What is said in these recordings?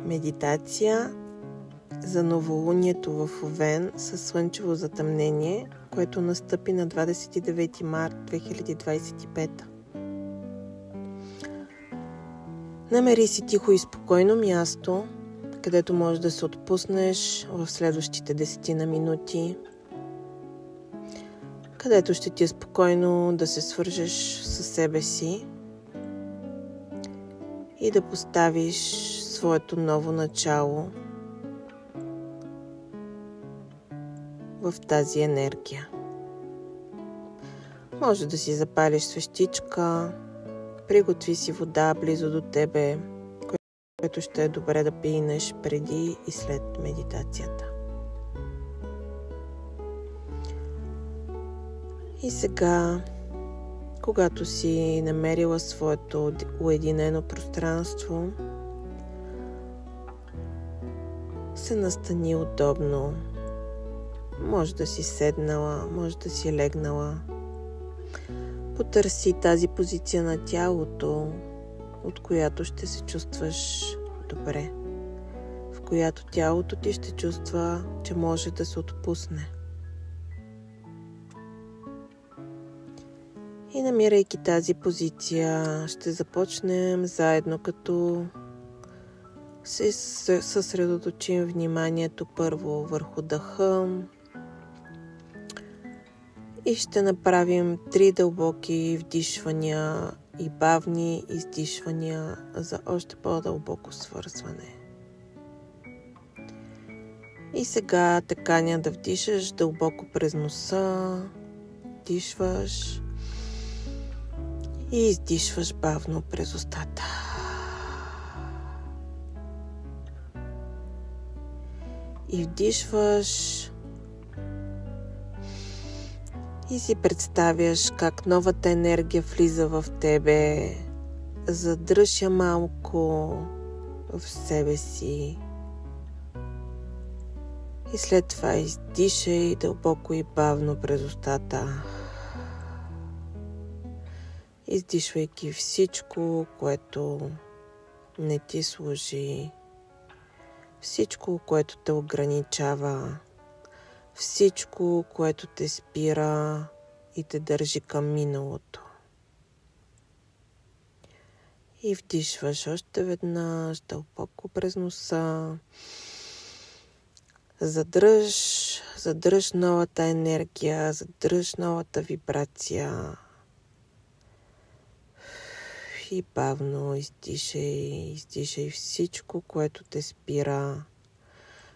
медитация за новолунието в Овен със слънчево затъмнение, което настъпи на 29 март 2025. Намери си тихо и спокойно място, където можеш да се отпуснеш в следващите 10 минути, където ще ти е спокойно да се свържеш със себе си и да поставиш своето ново начало в тази енергия. Може да си запалиш свещичка, приготви си вода близо до тебе, което ще е добре да пинеш преди и след медитацията. И сега, когато си намерила своето уединено пространство, се настани удобно. Може да си седнала, може да си легнала. Потърси тази позиция на тялото, от която ще се чувстваш добре, в която тялото ти ще чувства, че може да се отпусне. И намирайки тази позиция, ще започнем заедно, като се съсредоточим вниманието първо върху дъха и ще направим 3 дълбоки вдишвания и бавни издишвания за още по-дълбоко свързване. И сега те каня да вдишаш дълбоко през носа, вдишваш и издишваш бавно през устата. И вдишваш и си представяш как новата енергия влиза в тебе. Задръж я малко в себе си. И след това издишай дълбоко и бавно през устата. Издишвайки всичко, което не ти служи. Всичко, което те ограничава. Всичко, което те спира и те държи към миналото. И вдишваш още веднъж дълбоко през носа. Задръж новата енергия, задръж новата вибрация. И бавно издишай всичко, което те спира,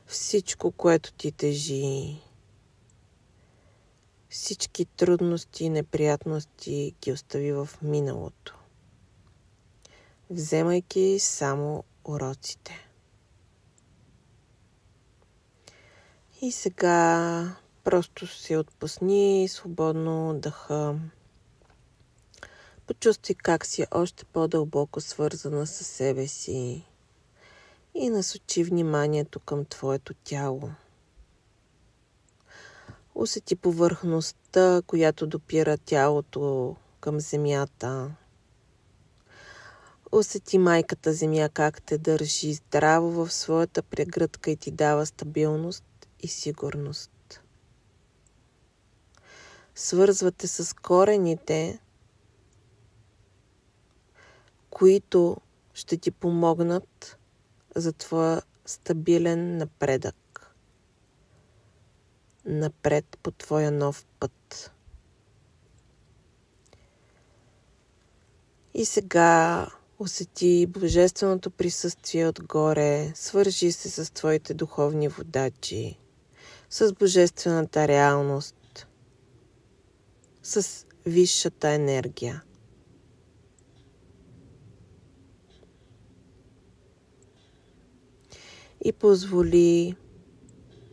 всичко, което ти тежи. Всички трудности и неприятности ги остави в миналото, вземайки само уроците. И сега просто се отпусни свободно дъха. Почувствай как си още по-дълбоко свързана със себе си и насочи вниманието към твоето тяло. Усети повърхността, която допира тялото към земята. Усети майката земя как те държи здраво в своята прегръдка и ти дава стабилност и сигурност. Свързвате с корените, които ще ти помогнат за твоя стабилен напредък. Напред по твоя нов път. И сега усети божественото присъствие отгоре, свържи се с твоите духовни водачи, с божествената реалност, с висшата енергия. И позволи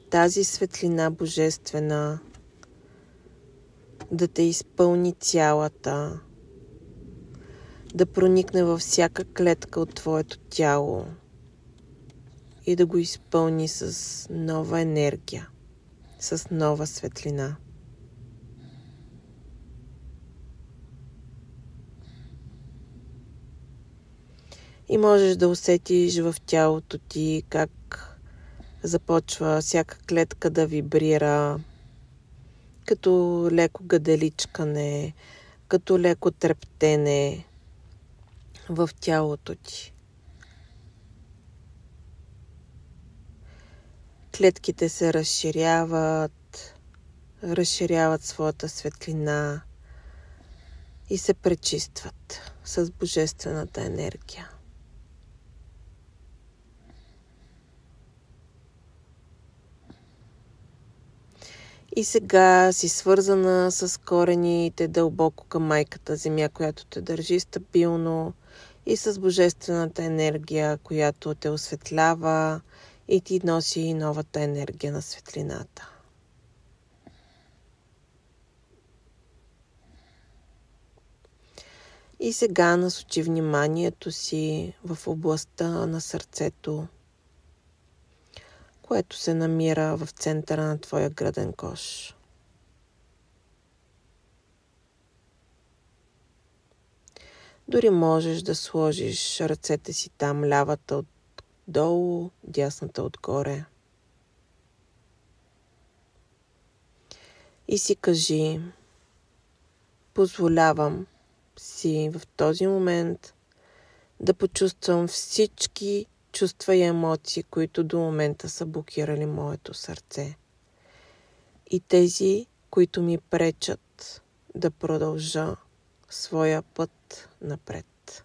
тази светлина божествена да те изпълни цялата, да проникне във всяка клетка от твоето тяло и да го изпълни с нова енергия, с нова светлина. И можеш да усетиш в тялото ти как започва всяка клетка да вибрира, като леко гаделичкане, като леко трептене в тялото ти. Клетките се разширяват своята светлина и се пречистват с божествената енергия. И сега си свързана с корените дълбоко към майката земя, която те държи стабилно, и с божествената енергия, която те осветлява и ти носи новата енергия на светлината. И сега насочи вниманието си в областта на сърцето, което се намира в центъра на твоя гръден кош. Дори можеш да сложиш ръцете си там, лявата отдолу, дясната отгоре. И си кажи: позволявам си в този момент да почувствам всички чувства и емоции, които до момента са блокирали моето сърце. И тези, които ми пречат да продължа своя път напред.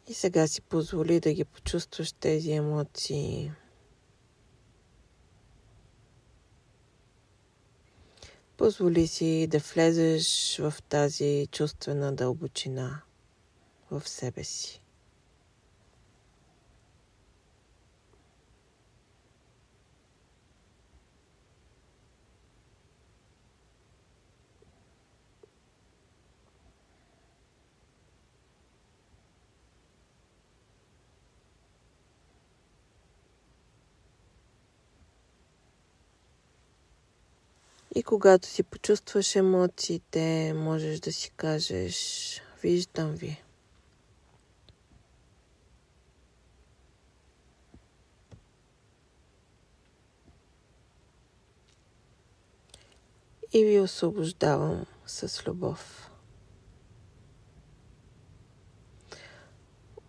И сега си позволи да ги почувстваш тези емоции. Позволи си да влезеш в тази чувствена дълбочина в себе си. И когато си почувстваш емоциите, можеш да си кажеш: виждам ви. И ви освобождавам с любов.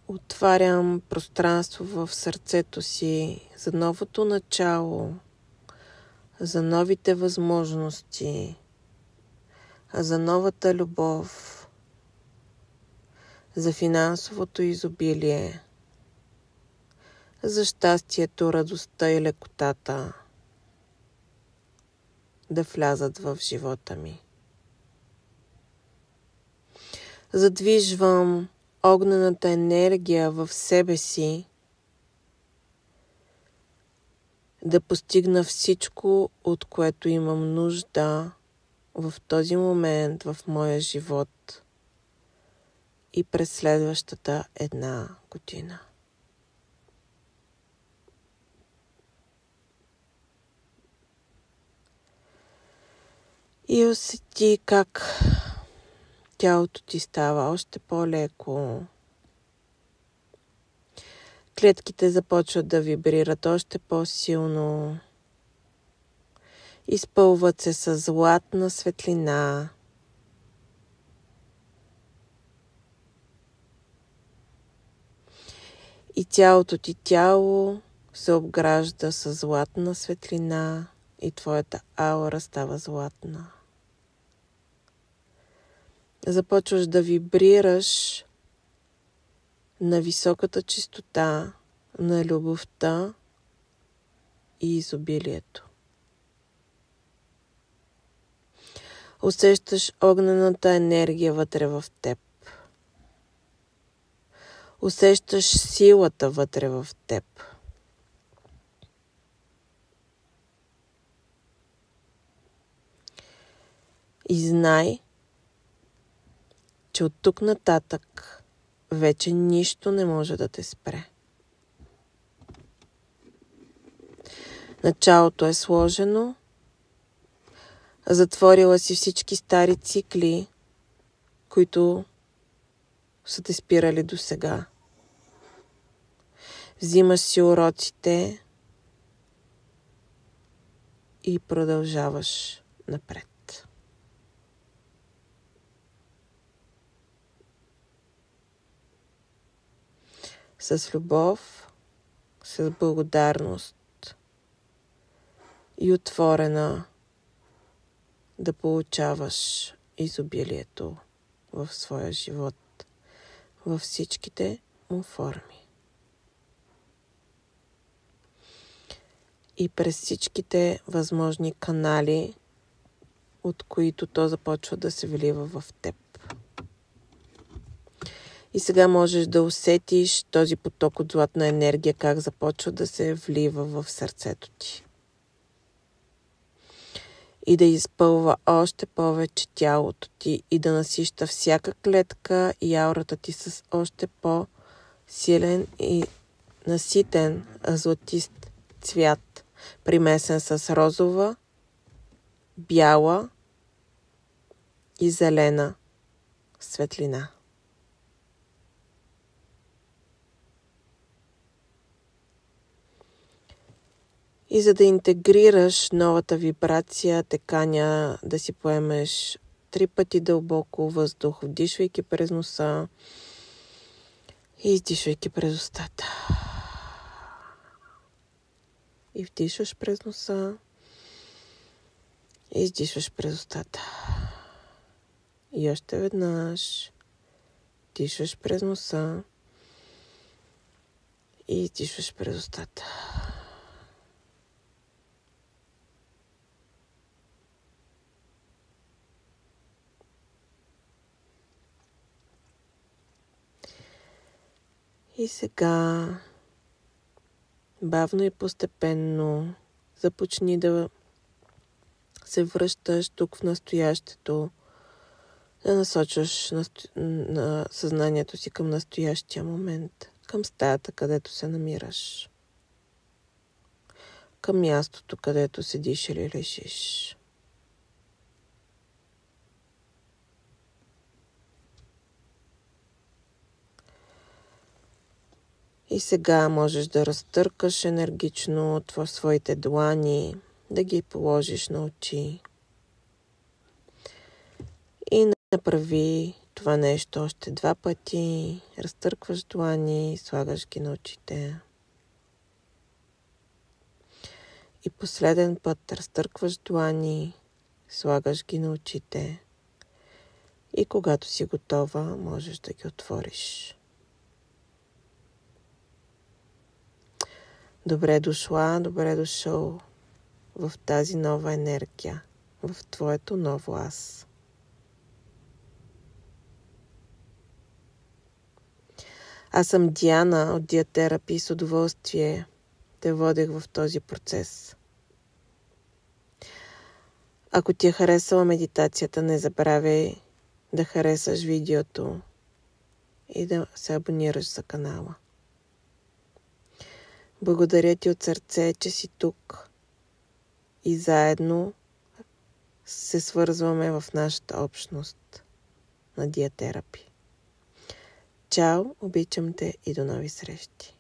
Отварям пространство в сърцето си за новото начало, за новите възможности, за новата любов, за финансовото изобилие, за щастието, радостта и лекотата да влязат в живота ми. Задвижвам огнената енергия в себе си да постигна всичко, от което имам нужда в този момент в моя живот и през следващата 1 година. И усети как тялото ти става още по-леко. Клетките започват да вибрират още по-силно. Изпълват се с златна светлина. И цялото ти тяло се обгражда с златна светлина и твоята аура става златна. Започваш да вибрираш на високата чистота на любовта и изобилието. Усещаш огнената енергия вътре в теб. Усещаш силата вътре в теб. И знай, че от тук нататък вече нищо не може да те спре. Началото е сложено, Затворила си всички стари цикли, които са те спирали до сега. Взимаш си уроците и продължаваш напред. С любов, с благодарност и отворена да получаваш изобилието в своя живот, във всичките му форми. И през всичките възможни канали, от които то започва да се влива в теб. И сега можеш да усетиш този поток от златна енергия, как започва да се влива в сърцето ти. И да изпълва още повече тялото ти и да насища всяка клетка и аурата ти с още по-силен и наситен златист цвят, примесен с розова, бяла и зелена светлина. И за да интегрираш новата вибрация, те каня да си поемеш 3 пъти дълбоко въздух, вдишвайки през носа и издишвайки през устата. И вдишваш през носа и издишваш през устата. И още веднъж вдишваш през носа и издишваш през устата. И сега бавно и постепенно започни да се връщаш тук в настоящето, да насочваш на съзнанието си към настоящия момент, към стаята, където се намираш, към мястото, където седиш или лежиш. И сега можеш да разтъркаш енергично своите длани, да ги положиш на очи. И направи това нещо още 2 пъти. Разтъркваш длани, слагаш ги на очите. И последен път разтъркваш длани, слагаш ги на очите. И когато си готова, можеш да ги отвориш. Добре дошла, добре дошъл в тази нова енергия, в твоето ново аз. Аз съм Диана от Диатерапи и с удоволствие те водех в този процес. Ако ти е харесала медитацията, не забравяй да харесаш видеото и да се абонираш за канала. Благодаря ти от сърце, че си тук и заедно се свързваме в нашата общност на Диатерапи. Чао, обичам те и до нови срещи!